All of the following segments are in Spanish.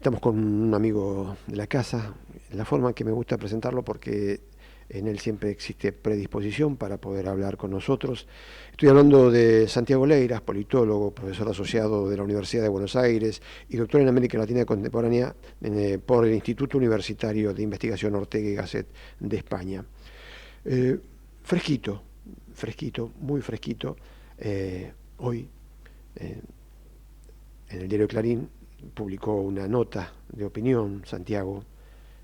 Estamos con un amigo de la casa, la forma en que me gusta presentarlo porque en él siempre existe predisposición para poder hablar con nosotros. Estoy hablando de Santiago Leiras, politólogo, profesor asociado de la Universidad de Buenos Aires y doctor en América Latina Contemporánea por el Instituto Universitario de Investigación Ortega y Gasset de España. Eh, fresquito, fresquito, muy fresquito. Hoy, eh, en el diario Clarín, publicó una nota de opinión, Santiago.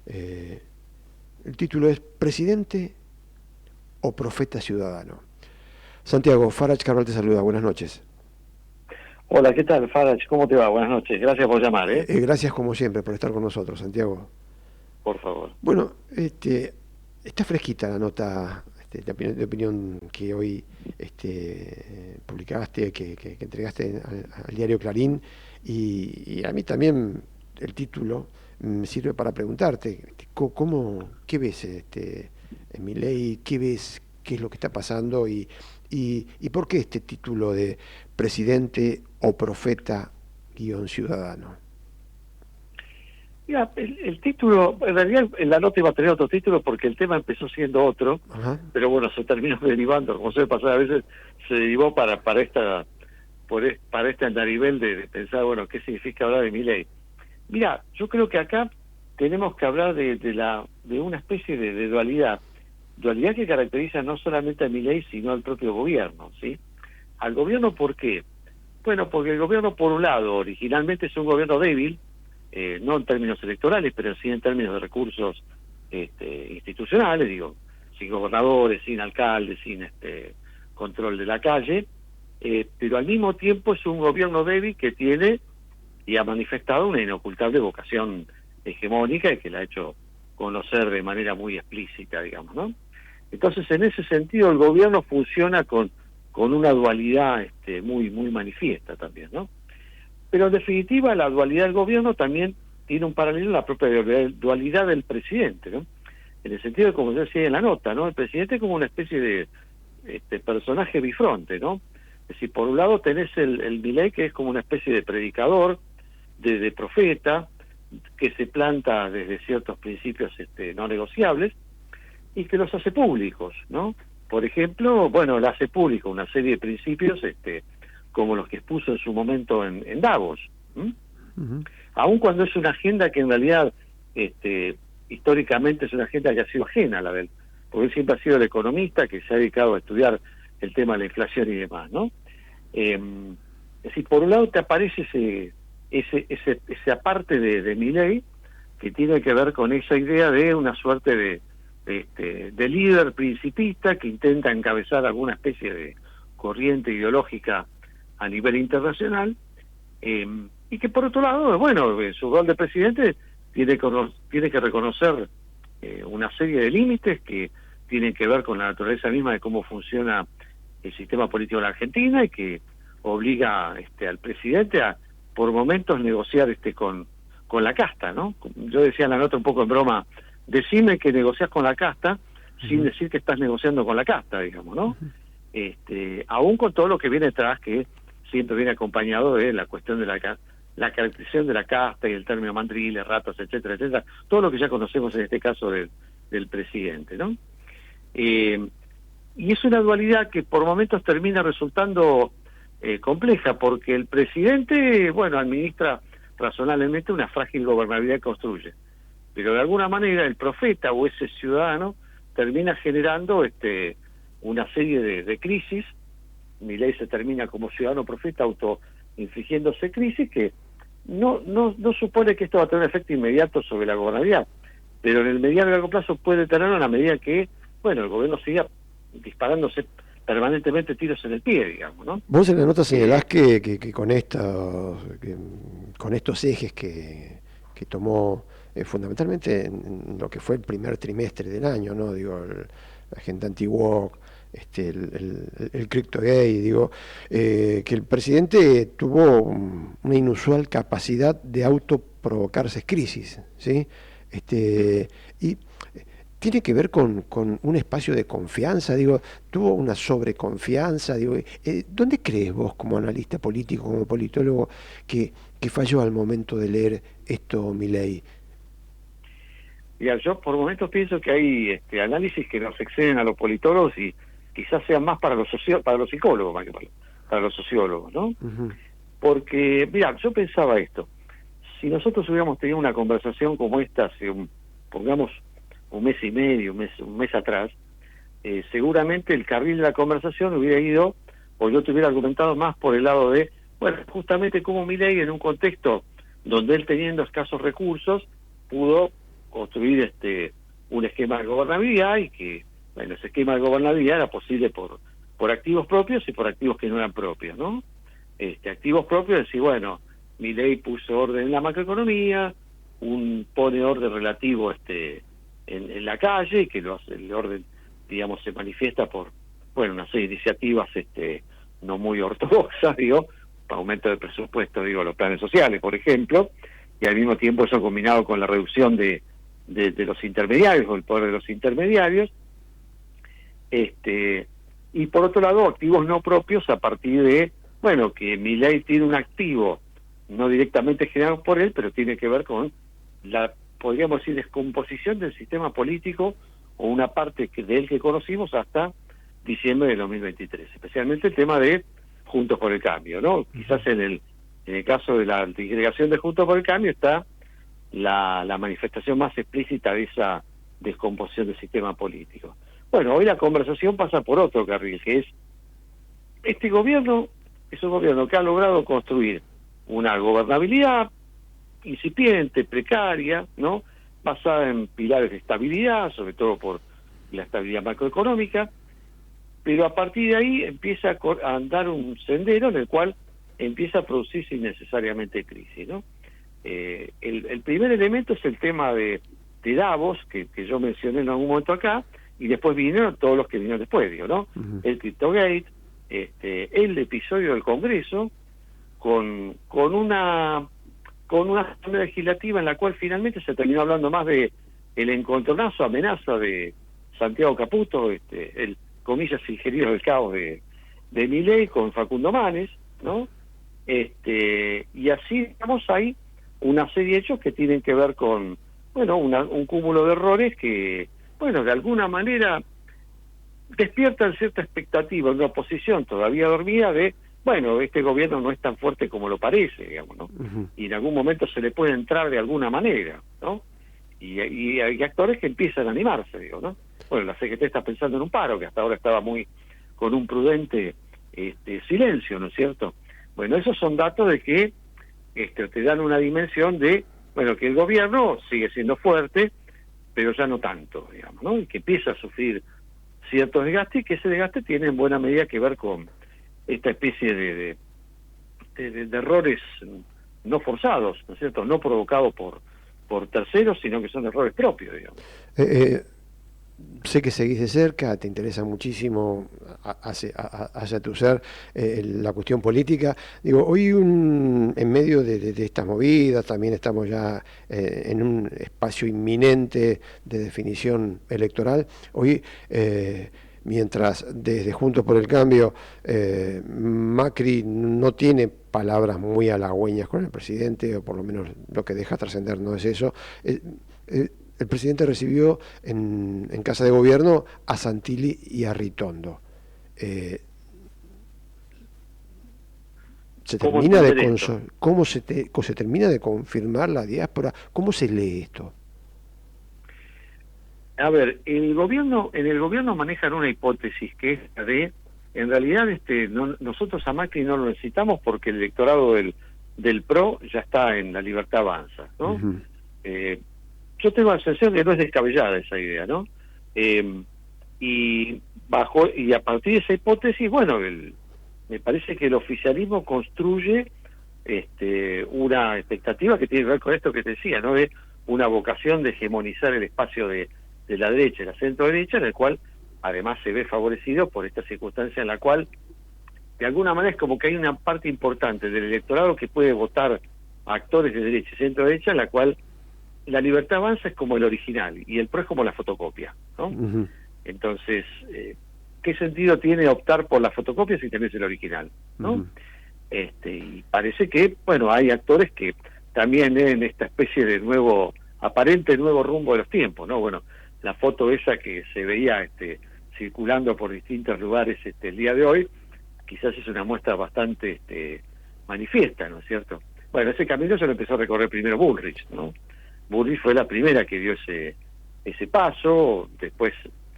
Eh, el título es ¿Presidente o profeta ciudadano? Santiago, Farage Cabral te saluda, buenas noches. Hola, ¿qué tal, Farage? ¿Cómo te va? Buenas noches. Gracias por llamar, ¿eh? Gracias como siempre por estar con nosotros, Santiago. Por favor. Bueno, está fresquita la nota de opinión que hoy publicaste, que entregaste al diario Clarín, y a mí también el título me sirve para preguntarte, ¿qué ves en Milei? ¿Qué ves? ¿Qué es lo que está pasando? Y ¿por qué este título de presidente o profeta guión ciudadano? Mira, el título, en realidad la nota iba a tener otro título porque el tema empezó siendo otro, Ajá. pero bueno, se terminó derivando, como suele pasar a veces, se derivó para este andarivel de pensar, bueno, ¿qué significa hablar de Milei? Mira, yo creo que acá tenemos que hablar de una especie de dualidad que caracteriza no solamente a Milei, sino al propio gobierno, ¿sí? Al gobierno, ¿por qué? Bueno, porque el gobierno, por un lado, originalmente es un gobierno débil, no en términos electorales, pero sí en términos de recursos institucionales, digo, sin gobernadores, sin alcaldes, sin control de la calle, pero al mismo tiempo es un gobierno débil que tiene y ha manifestado una inocultable vocación hegemónica y que la ha hecho conocer de manera muy explícita, digamos, ¿no? Entonces, en ese sentido, el gobierno funciona con una dualidad muy manifiesta también, ¿no? Pero en definitiva, la dualidad del gobierno también tiene un paralelo en la propia dualidad del presidente, ¿no? En el sentido de, como yo decía en la nota, ¿no? El presidente es como una especie de personaje bifronte, ¿no? Es decir, por un lado tenés el Milei, que es como una especie de predicador, de profeta, que se planta desde ciertos principios no negociables, y que los hace públicos, ¿no? Por ejemplo, bueno, él hace público una serie de principios como los que expuso en su momento en Davos, ¿m? Uh-huh. Aun cuando es una agenda que en realidad históricamente es una agenda que ha sido ajena a la de él, porque él siempre ha sido el economista que se ha dedicado a estudiar el tema de la inflación y demás, ¿no? Es decir, por un lado te aparece esa parte de Milei que tiene que ver con esa idea de una suerte de líder principista que intenta encabezar alguna especie de corriente ideológica a nivel internacional, y que por otro lado, bueno, en su rol de presidente tiene que reconocer una serie de límites que tienen que ver con la naturaleza misma de cómo funciona el sistema político de la Argentina y que obliga al presidente a por momentos negociar con la casta, ¿no? Yo decía en la nota un poco en broma, decime que negociás con la casta sin decir que estás negociando con la casta, digamos, ¿no? Aún con todo lo que viene atrás, que siempre viene acompañado de la cuestión de la caracterización de la casta y el término mandriles, ratas, etcétera, etcétera, todo lo que ya conocemos en este caso del presidente, ¿no? Y es una dualidad que por momentos termina resultando compleja, porque el presidente, bueno, administra razonablemente una frágil gobernabilidad que construye, pero de alguna manera el profeta o ese ciudadano termina generando una serie de crisis. Milei se termina como ciudadano profeta autoinfligiéndose crisis que no supone que esto va a tener un efecto inmediato sobre la gobernabilidad, pero en el mediano y largo plazo puede tenerlo a la medida que, bueno, el gobierno siga disparándose permanentemente tiros en el pie, digamos, ¿no? Vos en la nota señalás que con estos ejes que tomó fundamentalmente en lo que fue el primer trimestre del año, ¿no? Digo, la agenda anti-woke, el cripto gay, digo, que el presidente tuvo una inusual capacidad de autoprovocarse crisis, ¿sí? Y tiene que ver con un espacio de confianza, digo, tuvo una sobreconfianza, digo, ¿dónde crees vos como analista político, como politólogo, que falló al momento de leer esto, Milei? Mira, yo por momentos pienso que hay análisis que nos exceden a los politólogos y quizás sean más para para los psicólogos más que para los sociólogos, ¿no? Ujú. Porque, mira, yo pensaba esto, si nosotros hubiéramos tenido una conversación como esta hace, pongamos, un mes y medio, un mes atrás, seguramente el carril de la conversación hubiera ido, o yo te hubiera argumentado más por el lado de, bueno, justamente como Milei en un contexto donde él teniendo escasos recursos pudo construir un esquema de gobernabilidad y que, bueno, ese esquema de gobernabilidad era posible por activos propios y por activos que no eran propios, ¿no? Activos propios, decir, bueno, Milei puso orden en la macroeconomía, pone orden relativo en la calle, que el orden, digamos, se manifiesta por, bueno, una serie de iniciativas no muy ortodoxas, digo, aumento de presupuesto, digo, los planes sociales, por ejemplo, y al mismo tiempo eso combinado con la reducción de los intermediarios, o el poder de los intermediarios, y por otro lado, activos no propios a partir de, bueno, que Milei tiene un activo no directamente generado por él, pero tiene que ver con la, podríamos decir, descomposición del sistema político o una parte de él que conocimos hasta diciembre de 2023, especialmente el tema de Juntos por el Cambio, ¿no? Quizás en el caso de la disgregación de Juntos por el Cambio está la manifestación más explícita de esa descomposición del sistema político. Bueno, hoy la conversación pasa por otro carril, que es, este gobierno es un gobierno que ha logrado construir una gobernabilidad incipiente, precaria, ¿no? Basada en pilares de estabilidad, sobre todo por la estabilidad macroeconómica, pero a partir de ahí empieza a andar un sendero en el cual empieza a producirse innecesariamente crisis, ¿no? El primer elemento es el tema de Davos, que yo mencioné en algún momento acá, y después vinieron todos los que vinieron después, digo, ¿no? Ujú. El Cryptogate, el episodio del Congreso, con una asamblea legislativa en la cual finalmente se terminó hablando más de el encontronazo, amenaza de Santiago Caputo, el comillas ingeniero del caos de Milei con Facundo Manes, ¿no? Y así, digamos, hay una serie de hechos que tienen que ver con, bueno, un cúmulo de errores que, bueno, de alguna manera despiertan cierta expectativa en una oposición todavía dormida de, bueno, este gobierno no es tan fuerte como lo parece, digamos, ¿no? Ujú. Y en algún momento se le puede entrar de alguna manera, ¿no? Y hay actores que empiezan a animarse, digo, ¿no? Bueno, la CGT está pensando en un paro, que hasta ahora estaba muy con un prudente silencio, ¿no es cierto? Bueno, esos son datos de que te dan una dimensión de, bueno, que el gobierno sigue siendo fuerte, pero ya no tanto, digamos, ¿no? Y que empieza a sufrir ciertos desgastes y que ese desgaste tiene en buena medida que ver con esta especie de errores no forzados, ¿no es cierto? No provocados por terceros, sino que son errores propios, digamos. Eh, eh, Sé que seguís de cerca, te interesa muchísimo hacia tu ser la cuestión política. Digo, hoy en medio de estas movidas, también estamos ya en un espacio inminente de definición electoral. Hoy, mientras desde Juntos por el Cambio, Macri no tiene palabras muy halagüeñas con el presidente, o por lo menos lo que deja trascender no es eso. El presidente recibió en Casa de Gobierno a Santilli y a Ritondo. ¿Se ¿Cómo termina de entender esto? ¿Cómo se termina de confirmar la diáspora? ¿Cómo se lee esto? A ver, en el gobierno manejan una hipótesis que es la de, en realidad, nosotros a Macri no lo necesitamos porque el electorado del PRO ya está en la libertad avanza, ¿no? Uh-huh. Yo tengo la sensación de que no es descabellada esa idea, ¿no? Y a partir de esa hipótesis, bueno, me parece que el oficialismo construye una expectativa que tiene que ver con esto que te decía, ¿no? De una vocación de hegemonizar el espacio de la derecha y la centro derecha, en el cual además se ve favorecido por esta circunstancia en la cual de alguna manera es como que hay una parte importante del electorado que puede votar a actores de derecha y centro derecha, en la cual la Libertad Avanza es como el original y el PRO es como la fotocopia, ¿no? Ujú. Entonces, ¿qué sentido tiene optar por la fotocopia si tenés el original, ¿no? Ujú. Y parece que, bueno, hay actores que también en esta especie de aparente nuevo rumbo de los tiempos, ¿no? Bueno, la foto esa que se veía circulando por distintos lugares el día de hoy, quizás es una muestra bastante manifiesta, ¿no es cierto? Bueno, ese camino se lo empezó a recorrer primero Bullrich, ¿no? Bullrich fue la primera que dio ese paso. Después,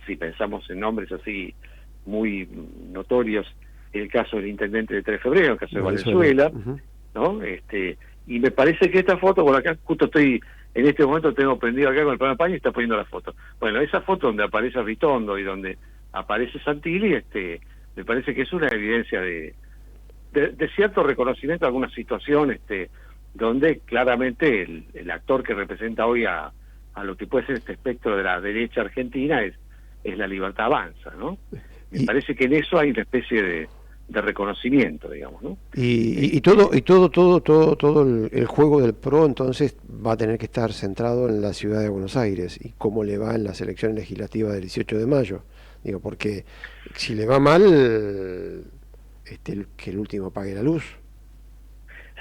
si pensamos en nombres así muy notorios, el caso del intendente de 3 de febrero, el caso de Valenzuela, Ujú. ¿no? Y me parece que esta foto, por acá justo estoy, en este momento tengo prendido acá con el programa Paño y está poniendo la foto. Bueno, esa foto donde aparece Ritondo y donde aparece Santilli, me parece que es una evidencia de cierto reconocimiento de alguna situación, donde claramente el actor que representa hoy a lo que puede ser este espectro de la derecha argentina es la Libertad Avanza, ¿no? Me Y, parece que en eso hay una especie de reconocimiento, digamos, ¿no? y todo el juego del PRO entonces va a tener que estar centrado en la ciudad de Buenos Aires y cómo le va en las elecciones legislativas del 18 de mayo. Digo, porque si le va mal, que el último pague la luz.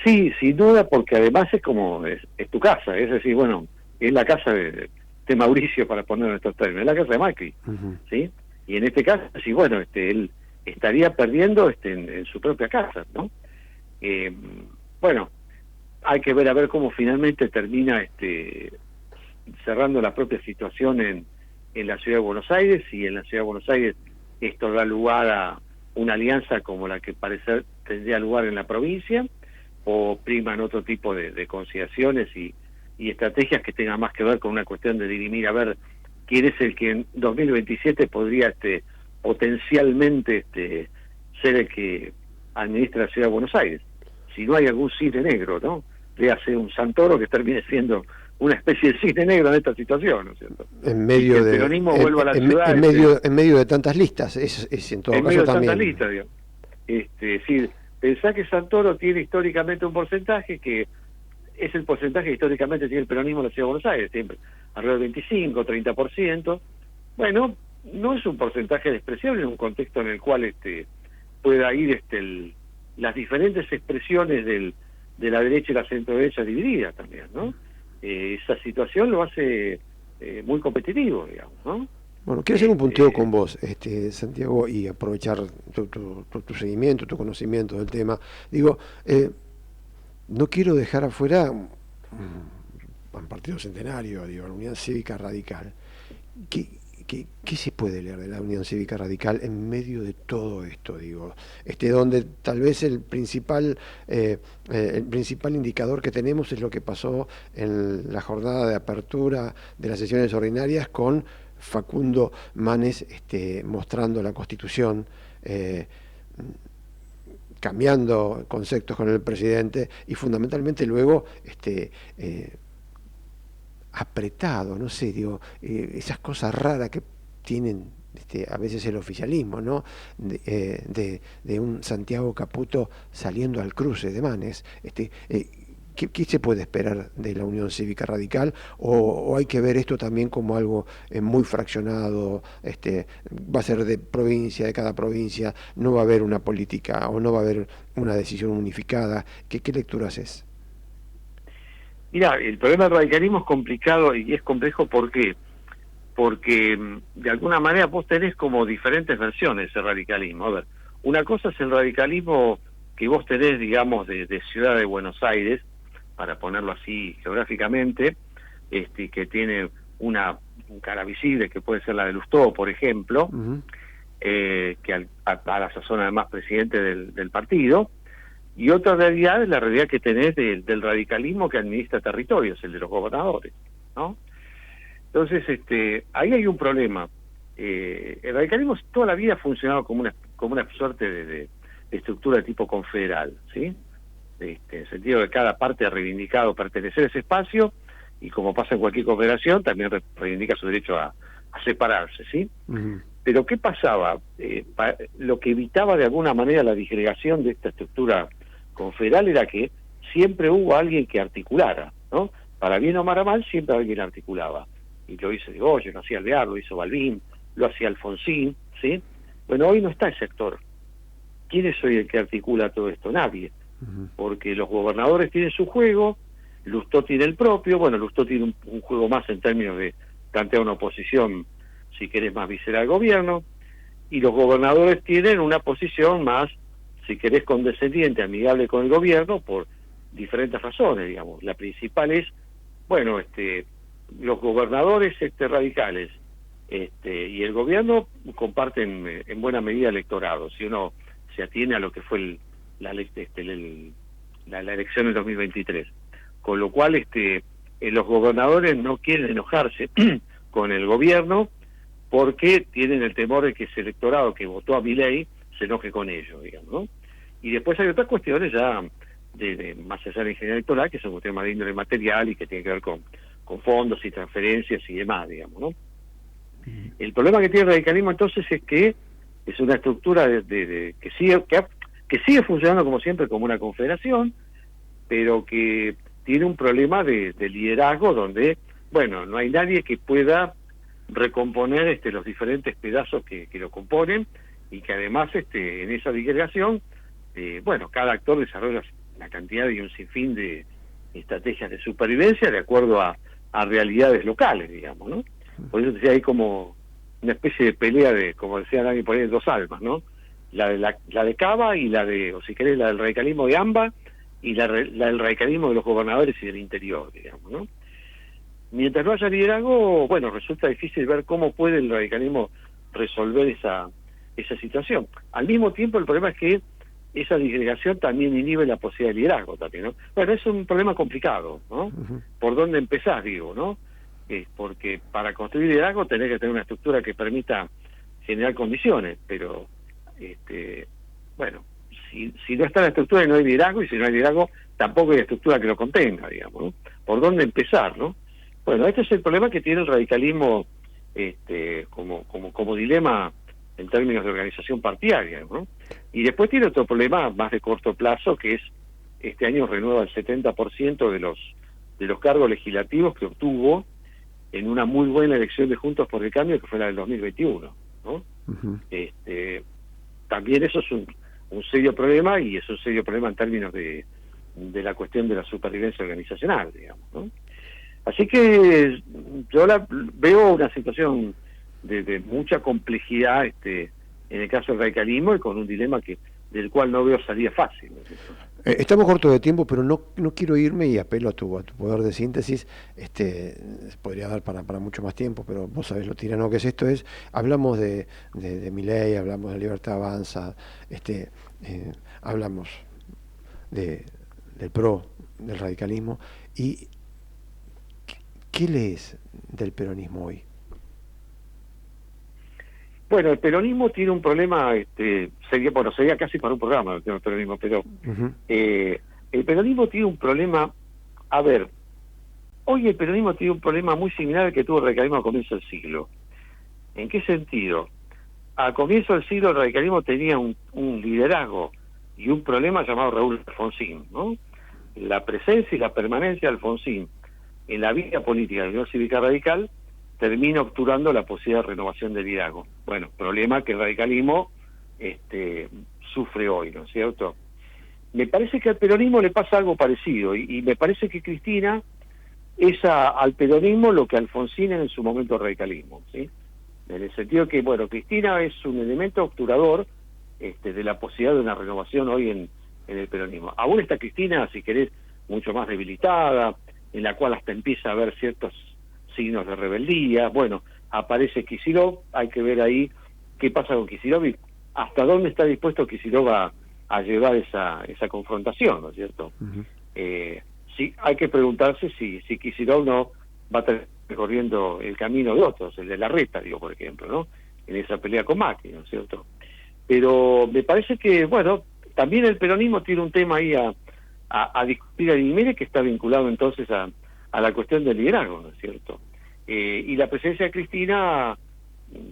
Sí, sin duda, porque además es como, es tu casa, es decir, bueno, es la casa de Mauricio, para ponerlo en estos términos, es la casa de Macri, Ujú. ¿sí? Y en este caso, sí, bueno, él estaría perdiendo en su propia casa, ¿no? Eh, bueno, hay que ver a ver cómo finalmente termina cerrando la propia situación en la ciudad de Buenos Aires, y en la ciudad de Buenos Aires esto da lugar a una alianza como la que parece tendría lugar en la provincia, o priman otro tipo de conciliaciones y estrategias que tengan más que ver con una cuestión de dirimir a ver quién es el que en 2027 podría potencialmente ser el que administra la ciudad de Buenos Aires. Si no hay algún cisne negro, ¿no? Léase un Santoro que termine siendo una especie de cisne negro en esta situación, ¿no es cierto? En Y que medio el de peronismo vuelva a la ciudad en medio de tantas listas, es en todo en caso medio de tantas también. listas, digo. Es decir, pensá que Santoro tiene históricamente un porcentaje que es el porcentaje que históricamente tiene el peronismo en la ciudad de Buenos Aires, siempre alrededor del 25, 30%. Bueno, no es un porcentaje despreciable en un contexto en el cual pueda ir las diferentes expresiones de la derecha y la centro derecha divididas también, ¿no? Esa situación lo hace muy competitivo, digamos, ¿no? Bueno, quiero hacer un punteo con vos, Santiago, y aprovechar tu seguimiento, tu conocimiento del tema. Digo, no quiero dejar afuera un partido centenario, digo, la Unión Cívica Radical. ¿Qué, qué se puede leer de la Unión Cívica Radical en medio de todo esto, digo, donde tal vez el principal indicador que tenemos es lo que pasó en la jornada de apertura de las sesiones ordinarias con Facundo Manes mostrando la Constitución, cambiando conceptos con el presidente y fundamentalmente luego apretado, no sé, digo, esas cosas raras que tienen a veces el oficialismo, ¿no? De un Santiago Caputo saliendo al cruce de Manes. ¿Qué se puede esperar de la Unión Cívica Radical? ¿O hay que ver esto también como algo muy fraccionado? Va a ser de provincia, de cada provincia, no va a haber una política o no va a haber una decisión unificada. ¿Qué lectura haces? Mira, el problema del radicalismo es complicado y es complejo porque de alguna manera vos tenés como diferentes versiones de ese radicalismo. A ver, una cosa es el radicalismo que vos tenés, digamos, de Ciudad de Buenos Aires, para ponerlo así geográficamente, que tiene una cara visible, que puede ser la de Lustó, por ejemplo, Uh-huh. que a la sazón además presidente del partido, y otra realidad es la realidad que tenés del radicalismo que administra territorios, el de los gobernadores, ¿no? Entonces, ahí hay un problema. El radicalismo toda la vida ha funcionado como una suerte de estructura de tipo confederal, ¿sí? En el sentido de que cada parte ha reivindicado pertenecer a ese espacio, y como pasa en cualquier confederación, también reivindica su derecho a separarse, ¿sí? Uh-huh. Pero ¿qué pasaba? Lo que evitaba de alguna manera la disgregación de esta estructura confederal era que siempre hubo alguien que articulara, ¿no? para bien o para mal, siempre alguien articulaba. Y lo hizo Irigoyen, lo hacía Alvear, lo hizo Balbín, lo hacía Alfonsín, ¿sí? Bueno, hoy no está ese actor. ¿Quién es hoy el que articula todo esto? Nadie. Porque los gobernadores tienen su juego, Lustó tiene el propio, bueno, Lustó tiene un juego más en términos de plantear una oposición, si querés, más visceral al gobierno, y los gobernadores tienen una posición más, si querés, condescendiente, amigable con el gobierno, por diferentes razones, digamos. La principal es, bueno, los gobernadores radicales y el gobierno comparten en buena medida electorado, si uno se atiene a lo que fue la elección del 2023. Con lo cual los gobernadores no quieren enojarse con el gobierno porque tienen el temor de que ese electorado que votó a Milei se enoje con ellos, digamos, ¿no? Y después hay otras cuestiones ya de más allá de la ingeniería electoral, que son cuestiones más de índole material y que tienen que ver con fondos y transferencias y demás, digamos, ¿no? El problema que tiene el radicalismo entonces es que es una estructura que sigue funcionando como siempre como una confederación, pero que tiene un problema de liderazgo donde, bueno, no hay nadie que pueda recomponer los diferentes pedazos que lo componen, y que además en esa disgregación, bueno, cada actor desarrolla una cantidad y un sinfín de estrategias de supervivencia de acuerdo a realidades locales, digamos, ¿no? Por eso decía, hay como una especie de pelea de, como decía Dani, por ahí, dos almas, ¿no? La de Cava y la de, o si querés, la del radicalismo de AMBA y la del radicalismo de los gobernadores y del interior, digamos, ¿no? Mientras no haya liderazgo, bueno, resulta difícil ver cómo puede el radicalismo resolver esa situación. Al mismo tiempo, el problema es que esa disgregación también inhibe la posibilidad de liderazgo también, ¿no? Bueno, es un problema complicado, ¿no? ¿Por dónde empezás, digo, no? Porque para construir liderazgo tenés que tener una estructura que permita generar condiciones, pero, bueno, si no está la estructura y no hay liderazgo, y si no hay liderazgo, tampoco hay estructura que lo contenga, digamos, ¿no? ¿Por dónde empezar, no? Bueno, este es el problema que tiene el radicalismo como dilema en términos de organización partidaria, ¿no? Y después tiene otro problema más de corto plazo, que es este año renueva el 70% de los cargos legislativos que obtuvo en una muy buena elección de Juntos por el Cambio, que fue la del 2021, ¿no? También eso es un serio problema, y es un serio problema en términos de la cuestión de la supervivencia organizacional, digamos, ¿no? Así que yo veo una situación de mucha complejidad en el caso del radicalismo, y con un dilema del cual no veo salida fácil, ¿no es cierto? Estamos cortos de tiempo, pero no quiero irme, y apelo a tu poder de síntesis. Podría dar para mucho más tiempo, pero vos sabés lo tirano que es esto. Hablamos de Milei, hablamos de Libertad Avanza, hablamos del PRO, del radicalismo, y ¿qué lees del peronismo hoy? Bueno, el peronismo tiene un problema, sería casi para un programa el tema del peronismo, pero el peronismo tiene un problema, a ver, hoy el peronismo tiene un problema muy similar al que tuvo el radicalismo a comienzo del siglo. ¿En qué sentido? A comienzo del siglo el radicalismo tenía un liderazgo y un problema llamado Raúl Alfonsín, ¿no? La presencia y la permanencia de Alfonsín en la vida política de la Unión Cívica Radical termina obturando la posibilidad de renovación del liderazgo. Bueno, problema que el radicalismo sufre hoy, ¿no es cierto? Me parece que al peronismo le pasa algo parecido, y me parece que Cristina es al peronismo lo que Alfonsín en su momento al radicalismo, ¿sí? En el sentido que, bueno, Cristina es un elemento obturador de la posibilidad de una renovación hoy en el peronismo. Aún está Cristina, si querés, mucho más debilitada, en la cual hasta empieza a haber ciertos signos de rebeldía. Bueno, aparece Kicillof, hay que ver ahí qué pasa con Kicillof y hasta dónde está dispuesto Kicillof a llevar esa confrontación, ¿no es cierto? Sí, hay que preguntarse si Kicillof no va a estar recorriendo el camino de otros, el de Larreta, digo, por ejemplo, ¿no? En esa pelea con Macri, ¿no es cierto? Pero me parece que, bueno, también el peronismo tiene un tema ahí a discutir, y mire que está vinculado entonces a la cuestión del liderazgo, ¿no es cierto? Y la presencia de Cristina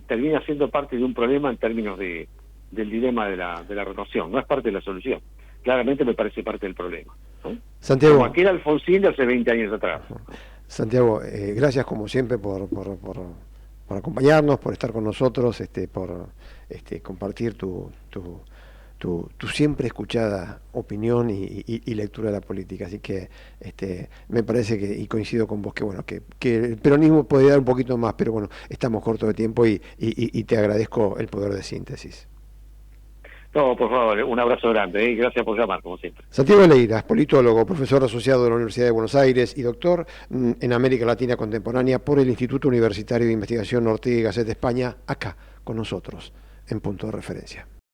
termina siendo parte de un problema en términos del dilema de la renovación, no es parte de la solución. Claramente me parece parte del problema. ¿no? Santiago. Como aquel Alfonsín de hace 20 años atrás. Santiago, gracias como siempre por acompañarnos, por estar con nosotros, por compartir tu siempre escuchada opinión y lectura de la política. Así que me parece que, y coincido con vos, que bueno, que el peronismo puede dar un poquito más, pero bueno, estamos cortos de tiempo y te agradezco el poder de síntesis. No, por favor, un abrazo grande y gracias por llamar, como siempre. Santiago Leiras, politólogo, profesor asociado de la Universidad de Buenos Aires y doctor en América Latina Contemporánea por el Instituto Universitario de Investigación Ortega y Gasset de España, acá con nosotros, en Punto de Referencia.